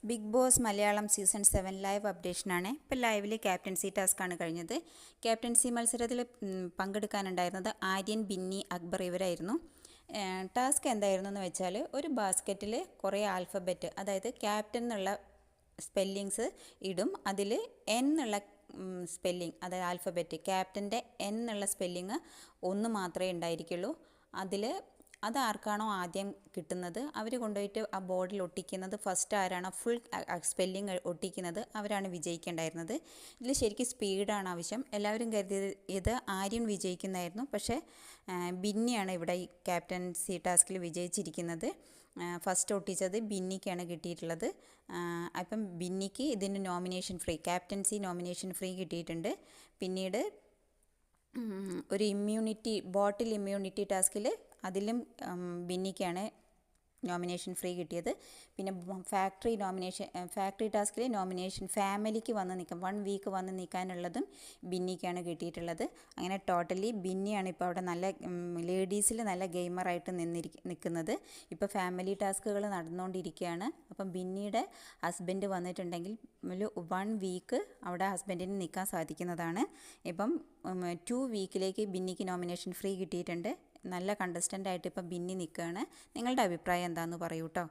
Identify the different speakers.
Speaker 1: Big Boss Malayalam season 7 live അപ്ഡേഷനാണ്. ഇപ്പോൾ ലൈവിൽ ക്യാപ്റ്റൻസി ടാസ്ക്കാണ് കഴിഞ്ഞത്. ക്യാപ്റ്റൻസി മത്സരത്തിൽ പങ്കെടുക്കാനുണ്ടായിരുന്നത് ആര്യൻ, ബിന്നി, അക്ബർ ഇവരായിരുന്നു. ടാസ്ക് എന്തായിരുന്നു എന്ന് വെച്ചാൽ, ഒരു ബാസ്ക്കറ്റിൽ കുറേ ആൽഫബറ്റ്, അതായത് ക്യാപ്റ്റൻ എന്നുള്ള സ്പെല്ലിങ്സ് ഇടും. അതിൽ എൻ എന്നുള്ള സ്പെല്ലിങ്, അതായത് ആൽഫബറ്റ് ക്യാപ്റ്റൻ്റെ എൻ എന്നുള്ള സ്പെല്ലിങ് ഒന്ന് മാത്രമേ ഉണ്ടായിരിക്കുള്ളൂ. അത് ആർക്കാണോ ആദ്യം കിട്ടുന്നത് അവർ കൊണ്ടുപോയിട്ട് ആ ബോർഡിൽ ഒട്ടിക്കുന്നത്. ഫസ്റ്റ് ആരാണോ ഫുൾ സ്പെല്ലിങ് ഒട്ടിക്കുന്നത് അവരാണ് വിജയിക്കേണ്ടായിരുന്നത്. ഇതിൽ ശരിക്കും സ്പീഡാണ് ആവശ്യം. എല്ലാവരും കരുതിയത് ആര്യൻ വിജയിക്കുന്നതായിരുന്നു. പക്ഷേ ബിന്നിയാണ് ഇവിടെ ഈ ക്യാപ്റ്റൻസി ടാസ്കിൽ വിജയിച്ചിരിക്കുന്നത്. ഫസ്റ്റ് ഒട്ടിച്ചത് ബിന്നിക്കാണ് കിട്ടിയിട്ടുള്ളത്. അപ്പം ബിന്നിക്ക് ഇതിൻ്റെ nomination free, captaincy nomination free കിട്ടിയിട്ടുണ്ട്. പിന്നീട് ഒരു ബോട്ടിൽ ഇമ്മ്യൂണിറ്റി ടാസ്കിൽ അതിലും ബിന്നിക്കാണ് നോമിനേഷൻ ഫ്രീ കിട്ടിയത്. പിന്നെ ഫാക്ടറി ടാസ്കിൽ നോമിനേഷൻ ഫാമിലിക്ക് വന്ന് നിൽക്കാം, 1 വീക്ക് വന്ന് നിൽക്കാനുള്ളതും ബിന്നിക്കാണ് കിട്ടിയിട്ടുള്ളത്. അങ്ങനെ ടോട്ടലി ബിന്നിയാണ് ഇപ്പോൾ അവിടെ നല്ല ലേഡീസിൽ നല്ല ഗെയിമറായിട്ട് നിൽക്കുന്നത്. ഇപ്പോൾ ഫാമിലി ടാസ്കുകൾ നടന്നുകൊണ്ടിരിക്കുകയാണ്. അപ്പം ബിന്നിയുടെ ഹസ്ബൻഡ് വന്നിട്ടുണ്ടെങ്കിൽ 1 വീക്ക് അവിടെ ഹസ്ബൻഡിന് നിൽക്കാൻ സാധിക്കുന്നതാണ്. ഇപ്പം 2 വീക്കിലേക്ക് ബിന്നിക്ക് നോമിനേഷൻ ഫ്രീ കിട്ടിയിട്ടുണ്ട്. നല്ല കണ്ടസ്റ്റൻ്റായിട്ട് ഇപ്പം ബിന്നി നിൽക്കുകയാണ്. നിങ്ങളുടെ അഭിപ്രായം എന്താണെന്ന് പറയൂ കേട്ടോ.